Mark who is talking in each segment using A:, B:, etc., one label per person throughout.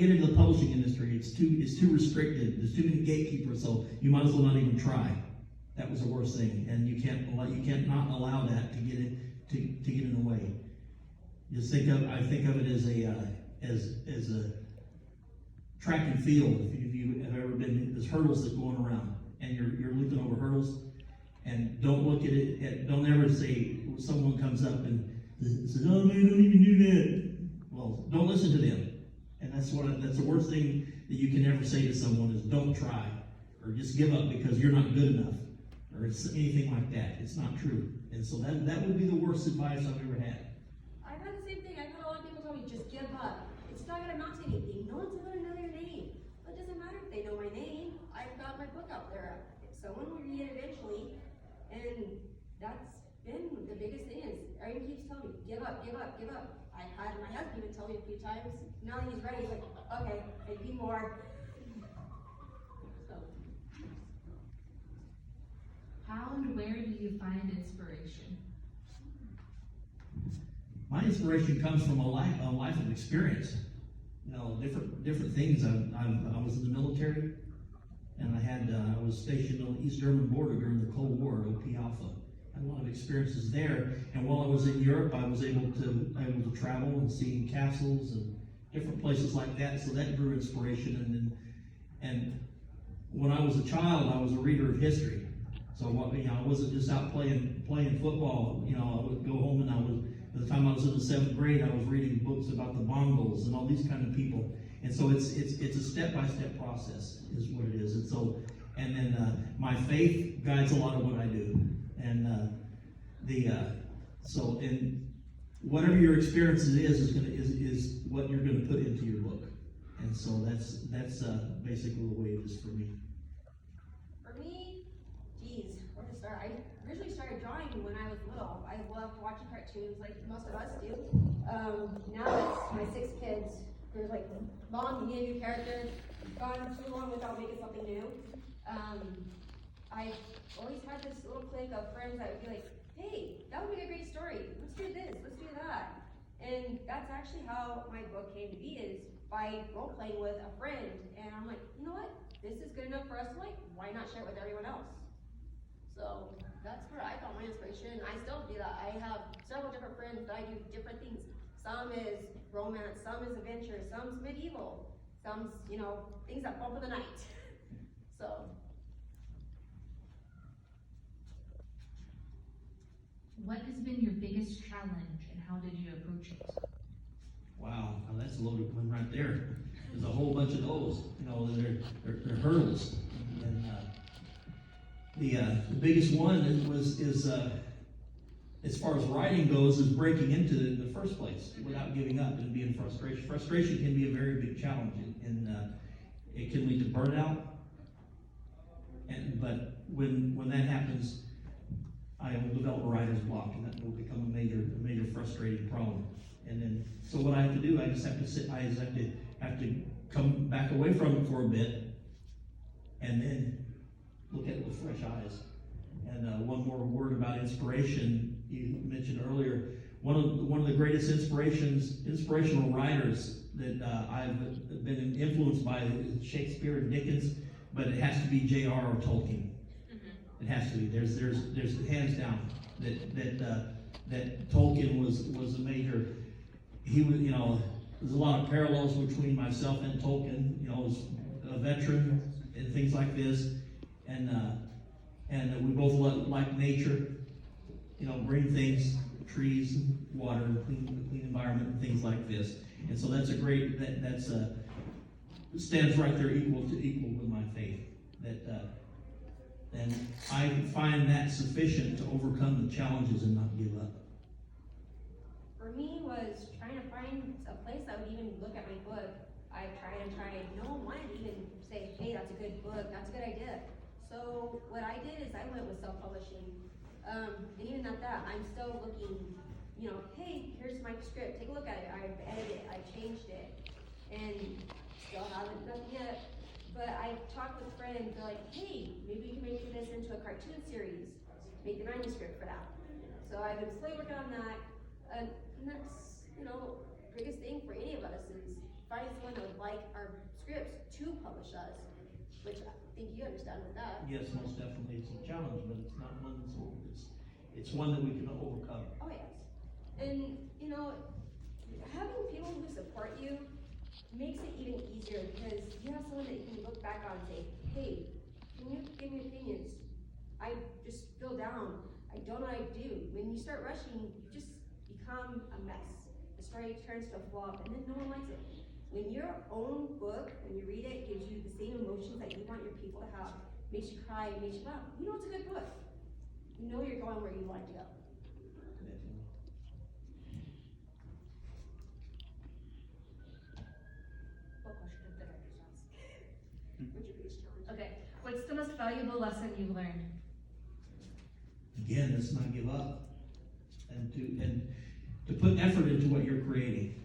A: Get into the publishing industry, it's too restricted. There's too many gatekeepers, so you might as well not even try. That was the worst thing, and you can't not allow that to get in the way. Just I think of it as a track and field. If you have ever been, there's hurdles that go on around, and you're leaping over hurdles. And don't look at it. Don't ever say someone comes up and says, "Oh man, don't even do that." Well, don't listen to them. And that's the worst thing that you can ever say to someone is don't try, or just give up because you're not good enough, or it's anything like that. It's not true. And so that would be the worst advice I've ever had.
B: I've had the same thing. I've had a lot of people tell me, just give up. It's not going to amount to anything. No one's ever going to know your name. But it doesn't matter if they know my name. I've got my book out there. Someone will read it eventually. And that's been the biggest thing is everyone keeps telling me, give up, give up, give up. I had my husband even tell me a few times. Now that he's ready, he's like, okay, maybe more. So.
C: How and where do you find inspiration?
A: My inspiration comes from a life of experience. You know, different things. I was in the military, and I was stationed on the East German border during the Cold War at OP Alpha. I had a lot of experiences there, and while I was in Europe, I was able to travel and see castles and different places like that. So that drew inspiration. And when I was a child, I was a reader of history. So I wasn't just out playing football. You know, I would go home and by the time I was in the 7th grade, I was reading books about the Mongols and all these kind of people. And so it's a step-by-step process is what it is. And then my faith guides a lot of what I do. And and whatever your experience is what you're gonna put into your book. And so that's basically the way it is for me.
B: For me, geez, where to start? I originally started drawing when I was little. I loved watching cartoons like most of us do. Now it's my 6 kids. There's like, Mom, you need a new character. Gone too long without making something new. I've always had this little clique of friends that would be like, hey, that would be a great story. Let's do this, let's do that. And that's actually how my book came to be, is by role playing with a friend. And I'm like, you know what? This is good enough for us to like, why not share it with everyone else? So that's where I got my inspiration. I still do that. I have several different friends that I do different things. Some is romance, some is adventure, some's medieval, some's, things that bump in the night. So.
C: What has been your biggest challenge and how did you approach it?
A: Wow, now that's a loaded one right there. There's a whole bunch of those. They're hurdles. And the biggest one is as far as writing goes, is breaking into it in the first place without giving up and being frustration. Frustration can be a very big challenge, and it can lead to burnout. But when that happens, I will develop a writer's block, and that will become a major frustrating problem. And then, so what I have to do, I just have to sit. I just have to come back away from it for a bit, and then look at it with fresh eyes. And one more word about inspiration. You mentioned earlier, one of the greatest inspirational writers that I've been influeed by is Shakespeare and Dickens, but it has to be J.R. or Tolkien. It has to be. There's hands down that Tolkien was a major. He was, there's a lot of parallels between myself and Tolkien. As a veteran and things like this, and we both like nature. Green things, trees, water, clean environment, and things like this. And so that's a great. That's stands right there equal with my faith. And I find that sufficient to overcome the challenges and not give up.
B: For me, was trying to find a place that would even look at my book. I tried. No one wanted to even say, hey, that's a good book, that's a good idea. So what I did is I went with self-publishing. And even at that, I'm still looking, hey, here's my script, take a look at it. I've edited it, I've changed it, and still haven't done it yet. But I talked with friends, they're like, hey, maybe we can make this into a cartoon series, make the manuscript for that. So I've been slowly working on that, and that's, biggest thing for any of us is find someone that would like our scripts to publish us, which I think you understand with that.
A: Yes, most definitely, it's a challenge, but it's not one that's, it's one that we can overcome.
B: Oh, yes. And, you know, having people who support you makes it even easier because you have someone that you can look back on and say, hey, can you give me opinions? I just feel down. I don't know what I do. When you start rushing, you just become a mess. The story turns to a flop and then no one likes it. When your own book, when you read it, gives you the same emotions that you want your people to have, makes you cry, makes you laugh, you know it's a good book. You know you're going where you want to go.
C: What question did the directors ask?
B: What's your biggest challenge?
C: Okay, what's the most valuable lesson you've learned?
A: Again, let's not give up, and to put effort into what you're creating.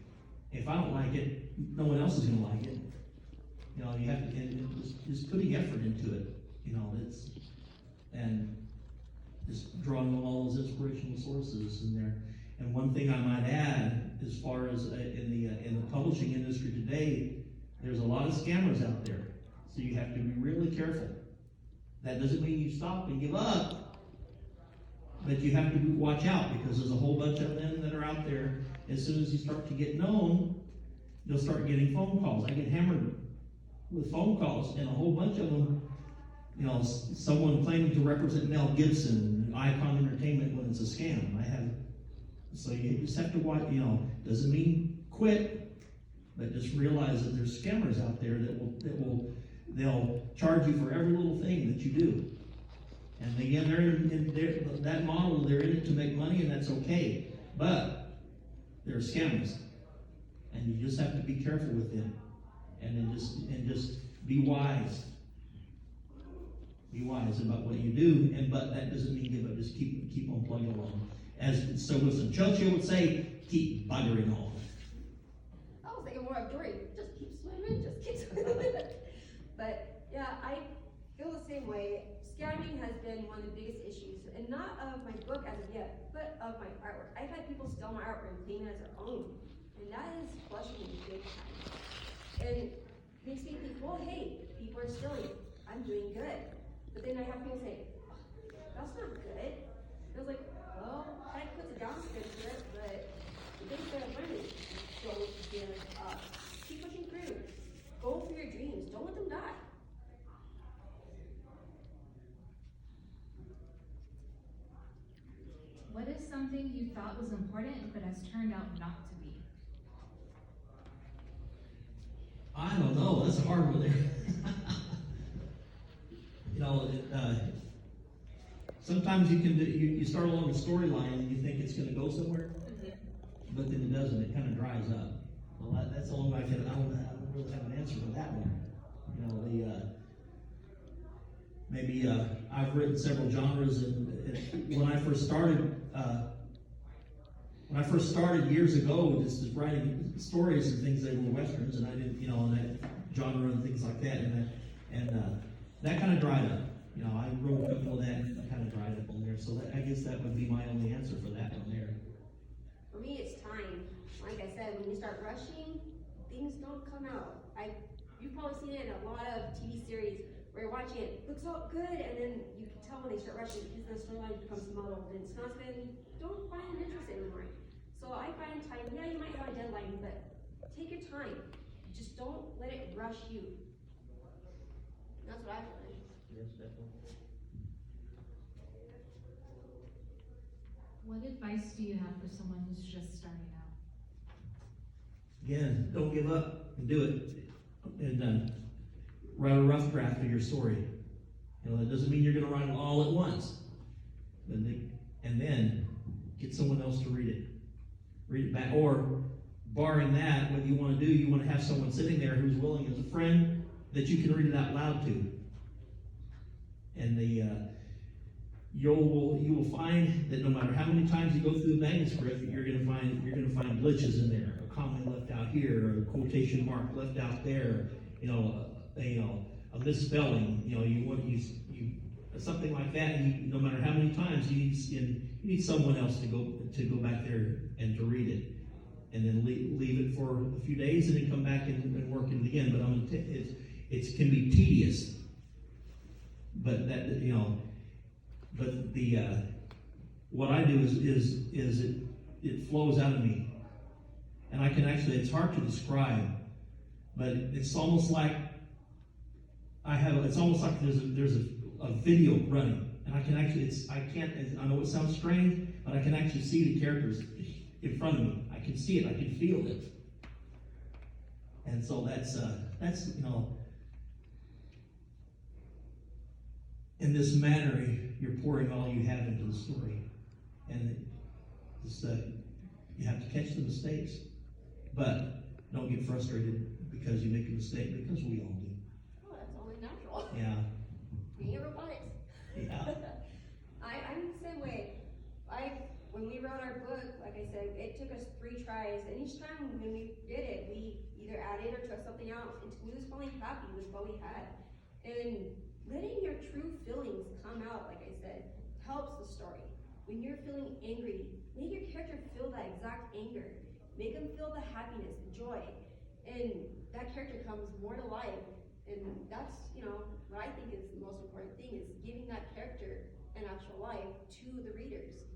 A: If I don't like it, no one else is gonna like it. You know, you have to, and just putting effort into it, you know, and just drawing on all those inspirational sources in there. And one thing I might add, as far as in the publishing industry today, there's a lot of scammers out there. So you have to be really careful. That doesn't mean you stop and give up, but you have to watch out because there's a whole bunch of them that are out there. As soon as you start to get known, they'll start getting phone calls. I get hammered with phone calls, and a whole bunch of them, you know, someone claiming to represent Mel Gibson, Icon Entertainment, when it's a scam. So you just have to watch, you know, doesn't mean quit, but just realize that there's scammers out there they'll charge you for every little thing that you do. And again, that model, they're in it to make money, and that's okay. But they're scammers, and you just have to be careful with them, and just be wise. Be wise about what you do, but that doesn't mean give up. Just keep on plugging along. As Sir Winston Churchill would say, keep buggering on.
B: I was thinking more of Dory, just keep swimming, just keep swimming. But yeah, I feel the same way. Scamming has been one of the biggest issues, and not of my book as of yet, but of my artwork. I've had people steal my artwork and claim it as their own, and that is flushing me big time. And makes me think, well, hey, people are stealing. I'm doing good. But then I have people say, oh, that's not good. And I was like, well, that puts a down spin to it, but the things that I've learned is don't give up. Keep pushing through. Go for your dreams. Don't let them die.
C: What is something you thought was important but has turned out not to be?
A: I don't know. That's a hard one there. You know, sometimes you start along a storyline and you think it's going to go somewhere, but then it doesn't. It kind of dries up. Well, that's the only way I don't really have an answer for that one. You know, maybe I've written several genres, and when I first started years ago, just writing stories and things that were westerns, and I didn't, you know, and that genre and things like that, and that kind of dried up. You know, I wrote a couple of that, and that kind of dried up on there. So I guess that would be my only answer for that one there.
B: For me, it's time. Like I said, when you start rushing, things don't come out. You've probably seen it in a lot of TV series where you're watching it, looks all good, and then you can tell when they start rushing because the storyline becomes muddled and it's not good, and you don't find an interest anymore. So I find time, yeah, you might have a deadline, but take your time. Just don't let it rush you. That's what I've learned.
A: Yes, definitely.
C: What advice do you have for someone who's just starting out?
A: Again, don't give up and do it. And write a rough draft of your story. You know, that doesn't mean you're going to write it all at once. And then get someone else to read it. Read it back. Or, barring that, what you want to do, you want to have someone sitting there who's willing as a friend that you can read it out loud to. And you will find that no matter how many times you go through the manuscript, you're going to find glitches in there, a comma left out here, or a quotation mark left out there, a misspelling, something like that. No matter how many times you need someone else to go back there and to read it. and then leave it for a few days, and then come back and work it again. But it can be tedious. But that, you know, but the what I do is it flows out of me, and I can actually, it's hard to describe, but it's almost like it's almost like there's a video running, and I can actually, I know it sounds strange, but I can actually see the characters in front of me. I can see it, I can feel it. And so that's you know, in this manner, you're pouring all you have into the story. And it's, you have to catch the mistakes, but don't get frustrated because you make a mistake, because we all do.
B: Oh, that's only natural.
A: Yeah.
B: We ain't robotics.
A: Yeah.
B: I'm the same way. When we wrote our book, like I said, it took us 3 tries, and each time when we did it, we either added or took something out until we was finally happy with what we had. And letting your true feelings come out, like I said, helps the story. When you're feeling angry, make your character feel that exact anger. Make them feel the happiness, the joy, and that character comes more to life. And that's, you know, what I think is the most important thing, is giving that character an actual life to the readers.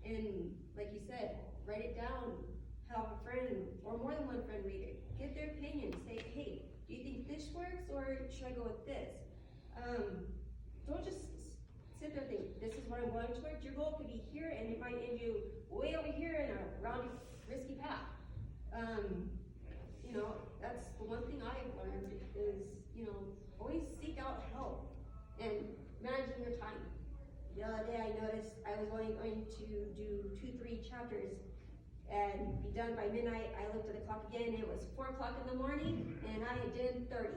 B: And like you said, write it down, have a friend or more than one friend read it, give their opinion, say, hey, do you think this works, or should I go with this? Don't just sit there and think, this is what I'm going towards. Your goal could be here, and it might end you way over here in a roundy, risky path. You know, that's the one thing I've learned is, you know, always seek out help and managing your time. The other day I noticed I was only going to do 2-3 chapters and be done by midnight. I looked at the clock again, it was 4 o'clock in the morning, and I did 30.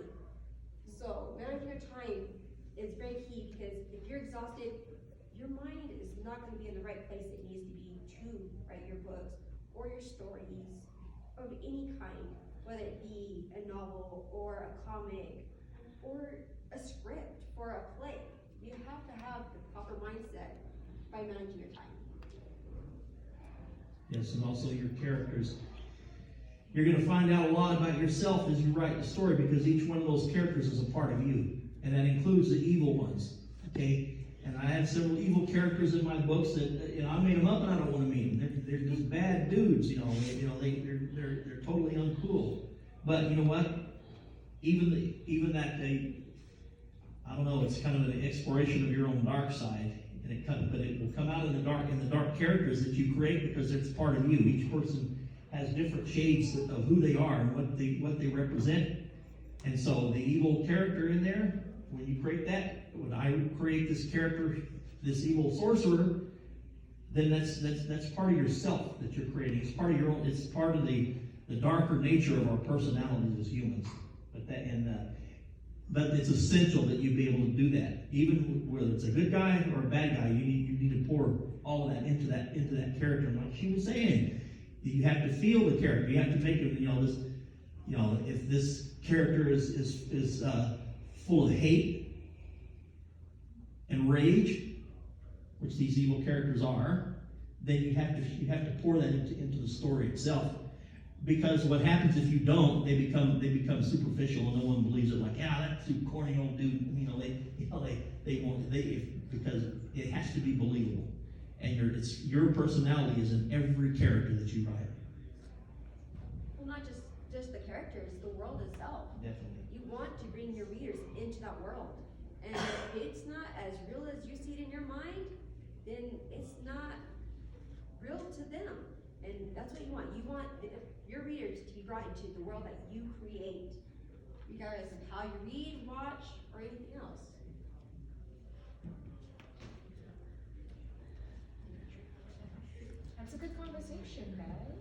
B: So managing your time is very key, because if you're exhausted, your mind is not going to be in the right place it needs to be to write your books or your stories of any kind, whether it be a novel or a comic or a script for a play. You have to have the proper mindset by managing your time.
A: Yes, and also your characters. You're going to find out a lot about yourself as you write the story, because each one of those characters is a part of you, and that includes the evil ones. Okay, and I have several evil characters in my books that, you know, I made them up and I don't want to meet them. They're just bad dudes. You know, they're totally uncool. But you know what? Even that I don't know. It's kind of an exploration of your own dark side, but it will come out in the dark characters that you create, because it's part of you. Each person has different shades of who they are and what they represent. And so the evil character in there, when you create that, when I create this character, this evil sorcerer, then that's part of yourself that you're creating. It's part of your own. It's part of the darker nature of our personalities as humans. But it's essential that you be able to do that, even whether it's a good guy or a bad guy. You need to pour all of that into that character. And like she was saying, you have to feel the character. You have to make it. If this character is full of hate and rage, which these evil characters are, then you have to pour that into the story itself. Because what happens if you don't, they become superficial and no one believes it. Like, yeah, that's too corny old dude. They won't. Because it has to be believable, and your personality is in every character that you write.
B: Well, not just the characters, the world itself.
A: Definitely.
B: You want to bring your readers into that world, and if it's not as real as you see it in your mind, then it's not real to them. And that's what you want. You want your readers to be brought into the world that you create, regardless of how you read, watch, or anything else.
C: That's a good conversation, guys.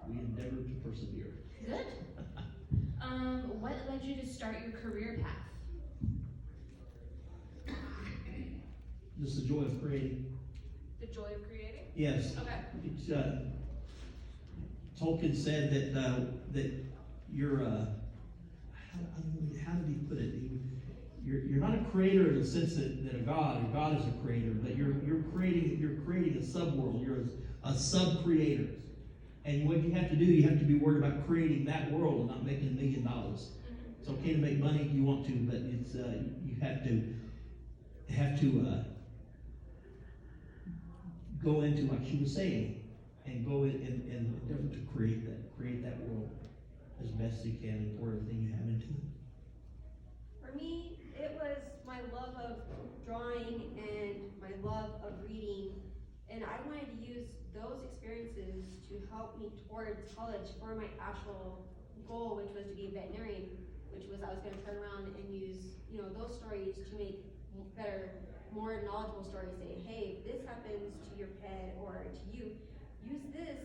A: We endeavor to persevere.
C: Good. What led you to start your career path?
A: Just the joy of creating.
C: The joy of creating?
A: Yes.
C: Okay.
A: It's, Tolkien said that you're how did he put it? You're not a creator in the sense that a God is a creator, but you're creating a subworld. You're a sub-creator. And what you have to do, you have to be worried about creating that world and not making $1 million. It's okay to make money if you want to, but it's, you have to go into, like she was saying, and go in and endeavor to create that world as best you can and pour everything you have into it.
B: For me, it was my love of drawing and my love of reading, and I wanted to use those experiences to help me towards college for my actual goal, which was to be a veterinarian, which was I was gonna turn around and use, those stories to make better, more knowledgeable stories, say, hey, this happens to your pet or to you, use this,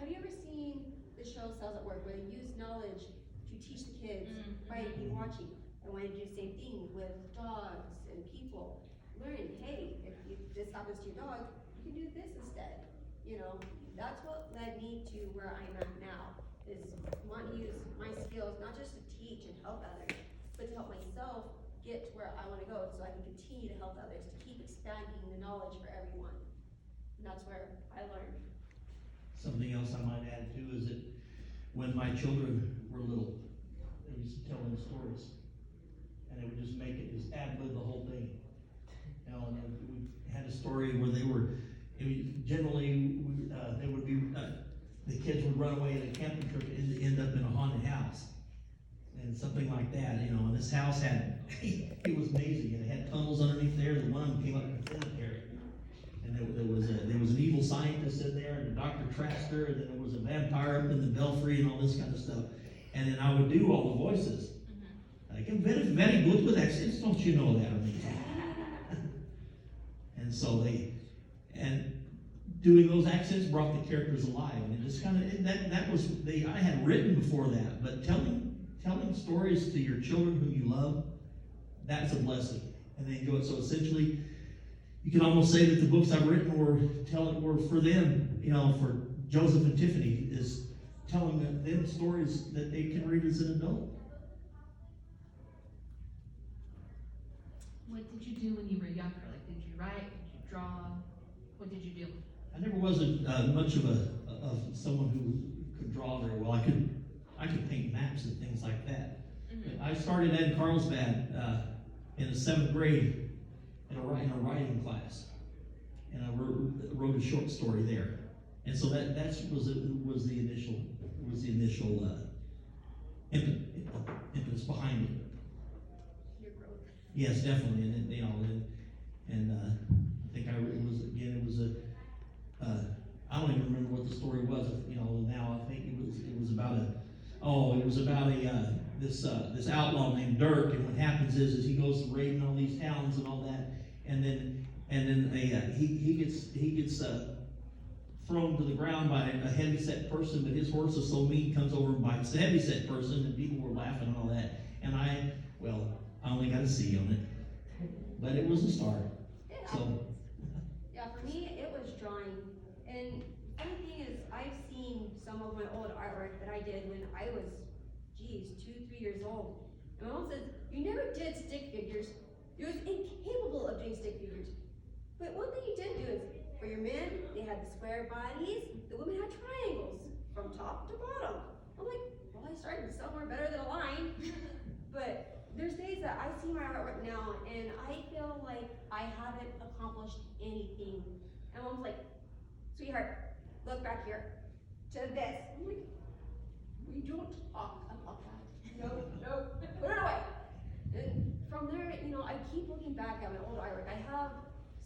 B: have you ever seen the show Cells at Work, where they use knowledge to teach the kids by watching? I wanted to do the same thing with dogs and people. Learn, hey, if this happens to your dog, you can do this instead. That's what led me to where I'm at now, is want to use my skills, not just to teach and help others, but to help myself get to where I want to go, so I can continue to help others, to keep expanding the knowledge for everyone. And that's where I learned.
A: Something else I might add too is that when my children were little, they used to tell them stories, and they would just make it, just ad-lib the whole thing. And then we had a story where they were, generally, they would be, the kids would run away in a camping trip and end up in a haunted house. And something like that, and this house had, it was amazing, and it had tunnels underneath there, and one of them came up in the cemetery. And there was an evil scientist in there, and the doctor trashed her, and then there was a vampire up in the belfry and all this kind of stuff. And then I would do all the voices. Like, very good with accents, don't you know that? And so and doing those accents brought the characters alive. And it just kind of, that was, I had written before that, but telling stories to your children whom you love, that's a blessing. And they enjoy it. So essentially, you can almost say that the books I've written were for them, for Joseph and Tiffany, is telling them stories that they can read as an adult.
C: What did you do when you were younger? Like, did you write? Did you draw? What did you do?
A: I never was much of someone who could draw very well. I could paint maps and things like that. But I started in Carlsbad in the 7th grade in a writing class, and I wrote a short story there. And so that was the initial impetus behind it.
B: Your growth.
A: Yes, definitely, and I think it was I don't even remember what the story was. Now I think it was about this outlaw named Dirk, and what happens is he goes raiding all these towns and all that, and then he gets thrown to the ground by a heavyset person, but his horse is so mean, he comes over and bites the heavyset person, and people were laughing and all that. And I only got a C on it, but it was a start. So.
B: Yeah, for me, it was drawing. And funny thing is, I've seen some of my old artwork that I did when I was, 2-3 years old. And my mom says, you never did stick figures. You was incapable of doing stick figures. But one thing you did do is, for your men, they had the square bodies, the women had triangles from top to bottom. I'm like, well, I started somewhere better than a line. But there's days that I see my artwork now, and I feel like I haven't accomplished anything. And Mom's like, sweetheart, look back here to this. I'm like, we don't talk about that. No, put it away. And from there, I keep looking back at my old artwork. I have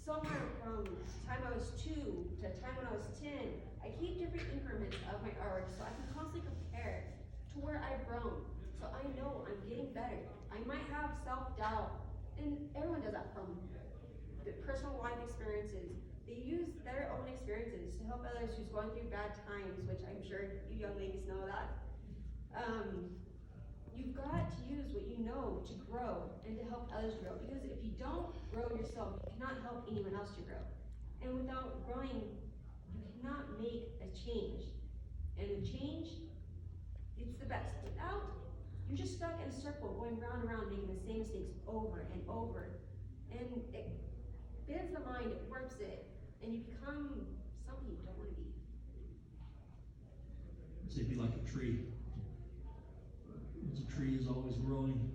B: somewhere from time I was 2 to time when I was 10. I keep different increments of my artwork so I can constantly compare to where I've grown. So I know I'm getting better. I might have self-doubt, and everyone does that from the personal life experiences. They use their own experiences to help others who's going through bad times, which I'm sure you young ladies know that. You've got to use what you know to grow and to help others grow, because if you don't grow yourself, you cannot help anyone else to grow. And without growing, you cannot make a change. And the change, it's the best. Without, you're just stuck in a circle, going round and round, making the same mistakes over and over. And it bends the mind, it warps it, and you become something you don't want to be.
A: say be like a tree. As a tree is always growing,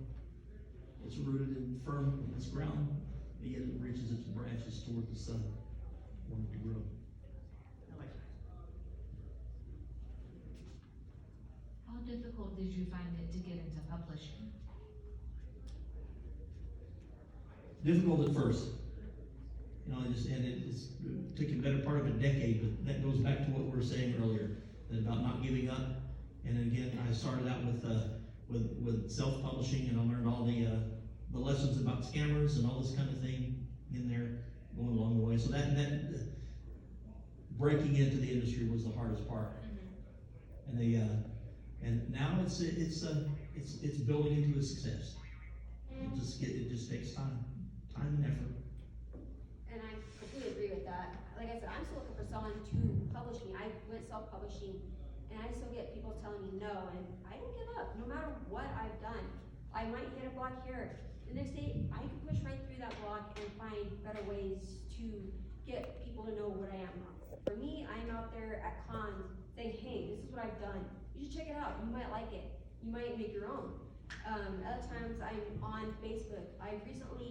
A: it's rooted and firm in its ground, but yet it reaches its branches toward the sun, for it to grow.
C: How difficult did you find it to get into publishing?
A: Difficult at first. You know, it took a better part of a decade, but that goes back to what we were saying earlier, about not giving up. And again, I started out with self-publishing, and I learned all the lessons about scammers and all this kind of thing in there going along the way. So that breaking into the industry was the hardest part. And now it's building into a success. It just takes time and effort.
B: And I completely agree with that. Like I said, I'm still looking for someone to publish me. I went self-publishing, and I still get people telling me no, and I don't give up, no matter what I've done. I might hit a block here. The next day, I can push right through that block and find better ways to get people to know what I am. For me, I'm out there at cons saying, hey, this is what I've done. You should check it out. You might like it. You might make your own. Other times I'm on Facebook. I recently